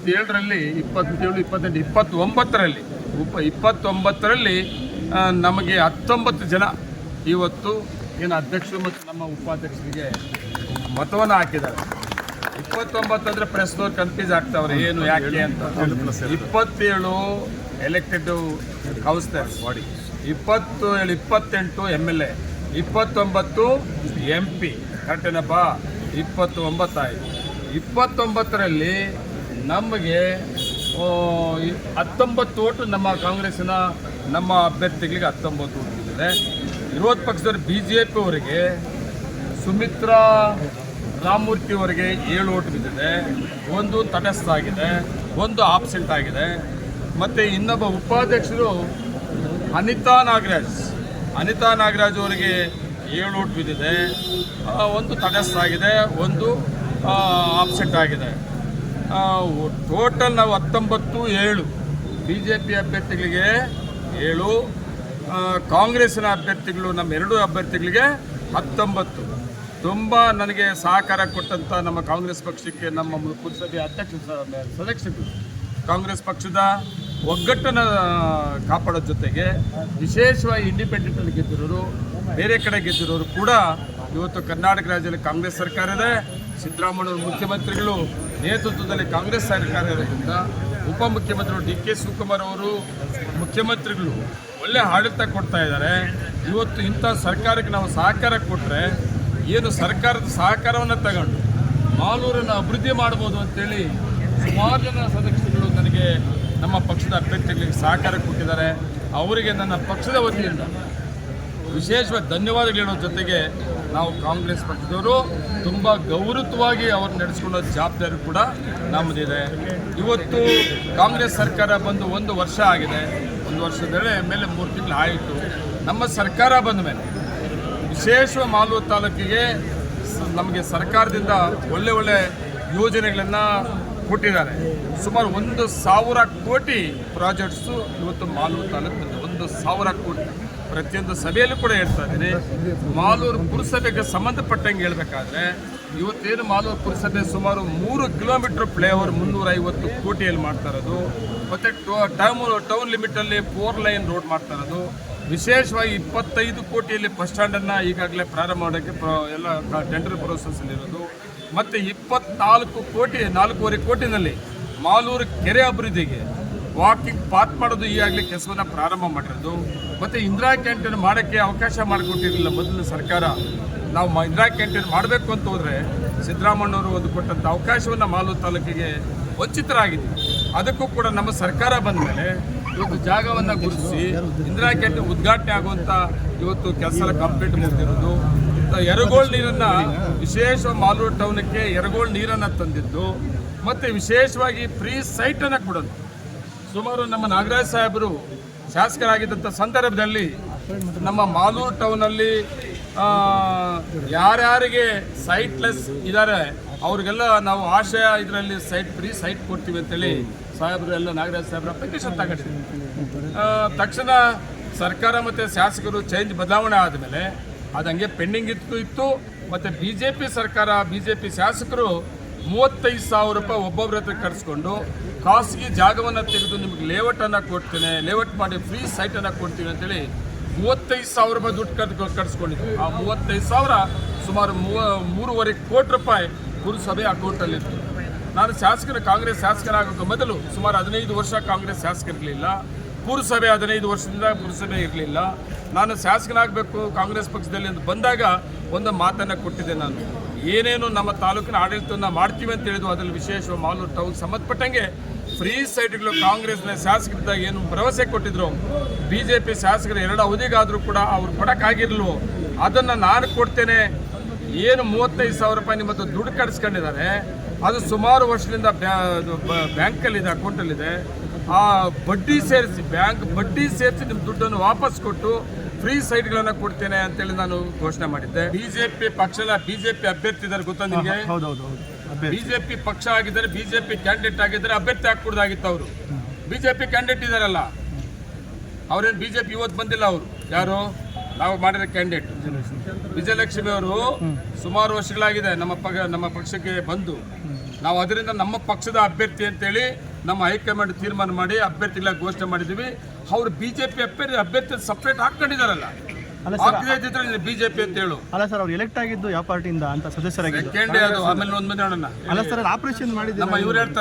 27ರಲ್ಲಿ 27, 28, 29ರಲ್ಲಿ ನಮಗೆ 19 ಜನ ಇವತ್ತು ಏನು ಅಧ್ಯಕ್ಷರು ಮತ್ತು ನಮ್ಮ ಉಪಾಧ್ಯಕ್ಷರಿಗೆ ಮತವನ್ನು ಹಾಕಿದ್ದಾರೆ. 29 ಅಂದರೆ ಪ್ರೆಸ್ನವ್ರು ಕನ್ಫ್ಯೂಸ್ ಆಗ್ತಾವ್ರೆ ಏನು ಯಾಕೆ ಅಂತ. 27 elected councillors body, 27, 28 MLA, 29 MP, ಕರೆಕ್ಟೇನಪ್ಪ? 29 ಆಯಿತು. 29ರಲ್ಲಿ ನಮಗೆ 19 ಓಟು ನಮ್ಮ ಕಾಂಗ್ರೆಸ್ಸಿನ ನಮ್ಮ ಅಭ್ಯರ್ಥಿಗಳಿಗೆ 19 ಓಟು ಬಿದ್ದಿದೆ. ವಿರೋಧ ಪಕ್ಷದವರು BJP ಅವರಿಗೆ ಸುಮಿತ್ರಾ ರಾಮಮೂರ್ತಿ ಅವರಿಗೆ 7 ಓಟು ಬಿದ್ದಿದೆ, 1 ತಟಸ್ಥ ಆಗಿದೆ, 1 ಆಬ್ಸೆಂಟ್ ಆಗಿದೆ. ಮತ್ತು ಇನ್ನೊಬ್ಬ ಉಪಾಧ್ಯಕ್ಷರು ಅನಿತಾ ನಾಗರಾಜ್ ಅವರಿಗೆ 7 ಓಟ್ ಬಿದ್ದಿದೆ, 1 ತಟಸ್ಥ ಆಗಿದೆ, 1 ಆಬ್ಸೆಂಟ್ ಆಗಿದೆ. ಟೋಟಲ್ ನಾವು 19-7 BJP ಅಭ್ಯರ್ಥಿಗಳಿಗೆ 7, ಕಾಂಗ್ರೆಸ್ಸಿನ ಅಭ್ಯರ್ಥಿಗಳು ನಮ್ಮ 2 ಅಭ್ಯರ್ಥಿಗಳಿಗೆ 19. ತುಂಬ ನನಗೆ ಸಹಕಾರ ಕೊಟ್ಟಂಥ ನಮ್ಮ ಕಾಂಗ್ರೆಸ್ ಪಕ್ಷಕ್ಕೆ ನಮ್ಮ ಪುರಸಭೆ ಅಧ್ಯಕ್ಷ ಸದಸ್ಯರು ಕಾಂಗ್ರೆಸ್ ಪಕ್ಷದ ಒಗ್ಗಟ್ಟನ್ನು ಕಾಪಾಡೋ ಜೊತೆಗೆ ವಿಶೇಷವಾಗಿ ಇಂಡಿಪೆಂಡೆಂಟಲ್ಲಿ ಗೆದ್ದಿರೋರು, ಬೇರೆ ಕಡೆ ಗೆದ್ದಿರೋರು ಕೂಡ ಇವತ್ತು ಕರ್ನಾಟಕ ರಾಜ್ಯದಲ್ಲಿ ಕಾಂಗ್ರೆಸ್ ಸರ್ಕಾರ ಇದೆ. ಸಿದ್ದರಾಮಯ್ಯ ಮುಖ್ಯಮಂತ್ರಿಗಳು ನೇತೃತ್ವದಲ್ಲಿ ಕಾಂಗ್ರೆಸ್ ಸರ್ಕಾರ ಇರೋದ್ರಿಂದ ಉಪಮುಖ್ಯಮಂತ್ರಿಗಳು DK ಶಿವಕುಮಾರ್ ಅವರು ಮುಖ್ಯಮಂತ್ರಿಗಳು ಒಳ್ಳೆ ಆಡಳಿತ ಕೊಡ್ತಾ ಇದ್ದಾರೆ. ಇವತ್ತು ಇಂಥ ಸರ್ಕಾರಕ್ಕೆ ನಾವು ಸಹಕಾರ ಕೊಟ್ಟರೆ ಏನು ಸರ್ಕಾರದ ಸಹಕಾರವನ್ನು ತಗೊಂಡು ಮಾಲೂರನ್ನು ಅಭಿವೃದ್ಧಿ ಮಾಡ್ಬೋದು ಅಂತೇಳಿ ಸುಮಾರು ಜನ ಸದಸ್ಯರುಗಳು ನನಗೆ ನಮ್ಮ ಪಕ್ಷದ ಅಭ್ಯರ್ಥಿಗಳಿಗೆ ಸಹಕಾರ ಕೊಟ್ಟಿದ್ದಾರೆ. ಅವರಿಗೆ ನನ್ನ ಪಕ್ಷದ ವತಿಯಿಂದ ವಿಶೇಷವಾಗಿ ಧನ್ಯವಾದಗಳು ಹೇಳೋ ಜೊತೆಗೆ ನಾವು ಕಾಂಗ್ರೆಸ್ ಪಕ್ಷದವರು ತುಂಬ ಗೌರವವಾಗಿ ಅವ್ರು ನಡೆಸ್ಕೊಳ್ಳೋ ಜವಾಬ್ದಾರಿ ಕೂಡ ನಮ್ಮದಿದೆ. ಇವತ್ತು ಕಾಂಗ್ರೆಸ್ ಸರ್ಕಾರ ಬಂದು 1 ವರ್ಷ ಆಗಿದೆ. 1 ವರ್ಷದ ಮೇಲೆ 3 ತಿಂಗಳು ಆಯಿತು. ನಮ್ಮ ಸರ್ಕಾರ ಬಂದ ಮೇಲೆ ವಿಶೇಷ ಮಾಲೂರು ತಾಲೂಕಿಗೆ ನಮಗೆ ಸರ್ಕಾರದಿಂದ ಒಳ್ಳೆ ಯೋಜನೆಗಳನ್ನು ಕೊಟ್ಟಿದ್ದಾರೆ. ಸುಮಾರು 1,000 ಕೋಟಿ ಪ್ರಾಜೆಕ್ಟ್ಸು ಇವತ್ತು ಮಾಲೂರು ತಾಲೂಕು ಬಂದಿದೆ. 1,000 ಕೋಟಿ. ಪ್ರತಿಯೊಂದು ಸಭೆಯಲ್ಲೂ ಕೂಡ ಹೇಳ್ತಾ ಇದ್ದೀನಿ. ಮಾಲೂರು ಪುರಸಭೆಗೆ ಸಂಬಂಧಪಟ್ಟಂಗೆ ಹೇಳಬೇಕಾದ್ರೆ ಇವತ್ತೇನು ಮಾಲೂರು ಪುರಸಭೆ ಸುಮಾರು 3 ಕಿಲೋಮೀಟರ್ ಫ್ಲೈಓವರ್ 350 ಕೋಟಿಯಲ್ಲಿ ಮಾಡ್ತಾ ಇರೋದು. ಮತ್ತು ಟೌನ್ ಲಿಮಿಟಲ್ಲಿ 4 ಲೈನ್ ರೋಡ್ ಮಾಡ್ತಾ ಇರೋದು. ವಿಶೇಷವಾಗಿ 25 ಕೋಟಿಯಲ್ಲಿ ಬಸ್ ಸ್ಟ್ಯಾಂಡನ್ನು ಈಗಾಗಲೇ ಪ್ರಾರಂಭ ಮಾಡೋಕ್ಕೆ ಎಲ್ಲ ಟೆಂಡರ್ ಪ್ರೋಸೆಸ್ಸಲ್ಲಿರೋದು. ಮತ್ತು 4.25 ಕೋಟಿನಲ್ಲಿ ಮಾಲೂರು ಕೆರೆ ಅಭಿವೃದ್ಧಿಗೆ ವಾಕಿಂಗ್ ಪಾತ್ ಮಾಡೋದು ಈಗಾಗಲೇ ಕೆಲಸವನ್ನು ಪ್ರಾರಂಭ ಮಾಡಿರೋದು. ಮತ್ತು ಇಂದಿರಾ ಕ್ಯಾಂಟೀನ್ ಮಾಡೋಕ್ಕೆ ಅವಕಾಶ ಮಾಡಿಕೊಟ್ಟಿರಲಿಲ್ಲ ಮೊದಲಿನ ಸರ್ಕಾರ. ನಾವು ಇಂದಿರಾ ಕ್ಯಾಂಟೀನ್ ಮಾಡಬೇಕು ಅಂತ ಹೋದರೆ ಸಿದ್ದರಾಮಯ್ಯವರು ಒಂದು ಕೊಟ್ಟಂಥ ಅವಕಾಶವನ್ನು ಮಾಲೂರು ತಾಲೂಕಿಗೆ ವಂಚಿತರಾಗಿದ್ವಿ. ಅದಕ್ಕೂ ಕೂಡ ನಮ್ಮ ಸರ್ಕಾರ ಬಂದ ಮೇಲೆ ಇವತ್ತು ಜಾಗವನ್ನು ಗುರುತಿಸಿ ಇಂದಿರಾ ಕ್ಯಾಂಟೀನ್ ಉದ್ಘಾಟನೆ ಆಗುವಂಥ ಇವತ್ತು ಕೆಲಸ ಕಂಪ್ಲೀಟ್ ಮುಗಿದಿರೋದು. ಎರಗೋಳ್ ನೀರನ್ನು ವಿಶೇಷ ಮಾಲೂರು ಟೌನಕ್ಕೆ ಎರಗೋಳ್ ನೀರನ್ನು ತಂದಿದ್ದು ಮತ್ತು ವಿಶೇಷವಾಗಿ ಫ್ರೀ ಸೈಟನ್ನು ಕೊಡೋದು. ಸುಮಾರು ನಮ್ಮ ನಾಗರಾಜ್ ಸಾಹೇಬರು ಶಾಸಕರಾಗಿದ್ದಂಥ ಸಂದರ್ಭದಲ್ಲಿ ನಮ್ಮ ಮಾಲೂರು ಟೌನಲ್ಲಿ ಯಾರ್ಯಾರಿಗೆ ಸೈಟ್ಲೆಸ್ ಇದ್ದಾರೆ ಅವ್ರಿಗೆಲ್ಲ ನಾವು ಆಶಯ ಇದರಲ್ಲಿ ಫ್ರೀ ಸೈಟ್ ಕೊಡ್ತೀವಿ ಅಂತೇಳಿ ಸಾಹೇಬರು ಎಲ್ಲ ನಾಗರಾಜ್ ಸಾಹೇಬ್ರ ಪೆಟಿಷನ್ ತಗೊಂಡಿದ್ದೀವಿ. ತಕ್ಷಣ ಸರ್ಕಾರ ಮತ್ತು ಶಾಸಕರು ಬದಲಾವಣೆ ಆದಮೇಲೆ ಅದು ಹಂಗೆ ಪೆಂಡಿಂಗ್ ಇತ್ತು. ಮತ್ತು BJP ಶಾಸಕರು 35,000 ರೂಪಾಯಿ ಒಬ್ಬೊಬ್ಬರ ಹತ್ರ ಕಟ್ಸ್ಕೊಂಡು ಖಾಸಗಿ ಜಾಗವನ್ನು ತೆಗೆದು ನಿಮಗೆ ಲೇಔಟನ್ನು ಕೊಡ್ತೇನೆ, ಲೇಔಟ್ ಮಾಡಿ ಫ್ರೀ ಸೈಟನ್ನು ಕೊಡ್ತೀನಿ ಅಂತೇಳಿ 35,000 ರೂಪಾಯಿ ದುಡ್ಡು ಕಟ್ಸ್ಕೊಂಡಿದ್ರು. ಆ 35,000 ಸುಮಾರು 3.5 ಕೋಟಿ ರೂಪಾಯಿ ಪುರಸಭೆ ಅಕೌಂಟಲ್ಲಿತ್ತು. ನಾನು ಕಾಂಗ್ರೆಸ್ ಶಾಸಕರಾಗೋಕ್ಕೆ ಮೊದಲು ಸುಮಾರು 15 ವರ್ಷ ಕಾಂಗ್ರೆಸ್ ಶಾಸಕರಿರಲಿಲ್ಲ. ಪುರಸಭೆ 15 ವರ್ಷದಿಂದ ಪುರಸಭೆ ಇರಲಿಲ್ಲ. ನಾನು ಶಾಸಕನಾಗಬೇಕು ಕಾಂಗ್ರೆಸ್ ಪಕ್ಷದಲ್ಲಿ ಅಂತ ಬಂದಾಗ ಒಂದು ಮಾತನ್ನು ಕೊಟ್ಟಿದ್ದೆ. ನಾನು ಏನೇನು ನಮ್ಮ ತಾಲೂಕಿನ ಆಡಳಿತವನ್ನು ಮಾಡ್ತೀವಿ ಅಂತ ಹೇಳಿದ್ವು. ಅದರಲ್ಲಿ ವಿಶೇಷ ಮಾಲೂರು ಟೌನ್ ಸಂಬಂಧಪಟ್ಟಂಗೆ ಫ್ರೀ ಸೈಟ್ಗಳು ಕಾಂಗ್ರೆಸ್ನ ಶಾಸಕರಿದ್ದಾಗ ಏನು ಭರವಸೆ ಕೊಟ್ಟಿದ್ರು, BJP ಶಾಸಕರು 2 ಅವಧಿಗಾದರೂ ಕೂಡ ಅವ್ರು ಕೊಡೋಕ್ಕಾಗಿರಲ್ವೋ ಅದನ್ನು ನಾನು ಕೊಡ್ತೇನೆ. ಏನು 35,000 ರೂಪಾಯಿ ನಿಮ್ಮ ದುಡ್ಡು ಕಟ್ಸ್ಕೊಂಡಿದ್ದಾರೆ ಅದು ಸುಮಾರು ವರ್ಷದಿಂದ ಬ್ಯಾಂಕಲ್ಲಿದೆ, ಅಕೌಂಟಲ್ಲಿದೆ. ಆ ಬಡ್ಡಿ ಸೇರಿಸಿ ಬಡ್ಡಿ ಸೇರಿಸಿ ನಿಮ್ಮ ದುಡ್ಡನ್ನು ವಾಪಸ್ ಕೊಟ್ಟು ಫ್ರೀ ಸೈಟ್ಗಳನ್ನು ಕೊಡ್ತೇನೆ ಅಂತೇಳಿ ನಾನು ಘೋಷಣೆ ಮಾಡಿದ್ದೆ. BJP ಅಭ್ಯರ್ಥಿ ಇದ್ದಾರೆ ಗೊತ್ತಾ ನಿಮಗೆ? BJP ಪಕ್ಷ ಆಗಿದ್ದಾರೆ, BJP ಕ್ಯಾಂಡಿಡೇಟ್ ಆಗಿದ್ದಾರೆ, ಅಭ್ಯರ್ಥಿ ಹಾಕೂಡ್ದಾಗಿತ್ತು. ಅವರು BJP ಕ್ಯಾಂಡಿಡೇಟ್ ಇದ್ದಾರಲ್ಲ, ಅವ್ರೇನು BJP ಇವತ್ತು ಬಂದಿಲ್ಲ. ಅವರು ಯಾರು ನಾವು ಮಾಡಿರೋ ಕ್ಯಾಂಡಿಡೇಟ್ ವಿಜಯಲಕ್ಷ್ಮಿ ಅವರು ಸುಮಾರು ವರ್ಷಗಳಾಗಿದೆ ನಮ್ಮ ಪಕ್ಷಕ್ಕೆ ಬಂದು. ನಾವು ಅದರಿಂದ ನಮ್ಮ ಪಕ್ಷದ ಅಭ್ಯರ್ಥಿ ಅಂತೇಳಿ ನಮ್ಮ ಹೈಕಮಾಂಡ್ ತೀರ್ಮಾನ ಮಾಡಿ ಅಭ್ಯರ್ಥಿಗಳ ಘೋಷಣೆ ಮಾಡಿದ್ದೀವಿ. ಅವರು ಬಿಜೆಪಿ ಅಭ್ಯರ್ಥಿ ಸಪ್ರೇಟ್ ಹಾಕೊಂಡಿದಾರಲ್ಲ, ಬಿಜೆಪಿ ಅಂತ ಹೇಳು. ಅಲ್ಲ ಸರ್, ಅವ್ರು ಎಲೆಕ್ಟ್ ಆಗಿದ್ದು ಯಾವ ಪಾರ್ಟಿಯಿಂದ ಅಂತ ಸದಸ್ಯರಾಗಿ ಆಮೇಲೆ ಒಂದು ನೋಡೋಣ. ಅಲ್ಲ ಸರ್, ಆಪರೇಷನ್ ಮಾಡಿದ್ರು ನಮ್ಮ ಇವ್ರು ಹೇಳ್ತಾರೆ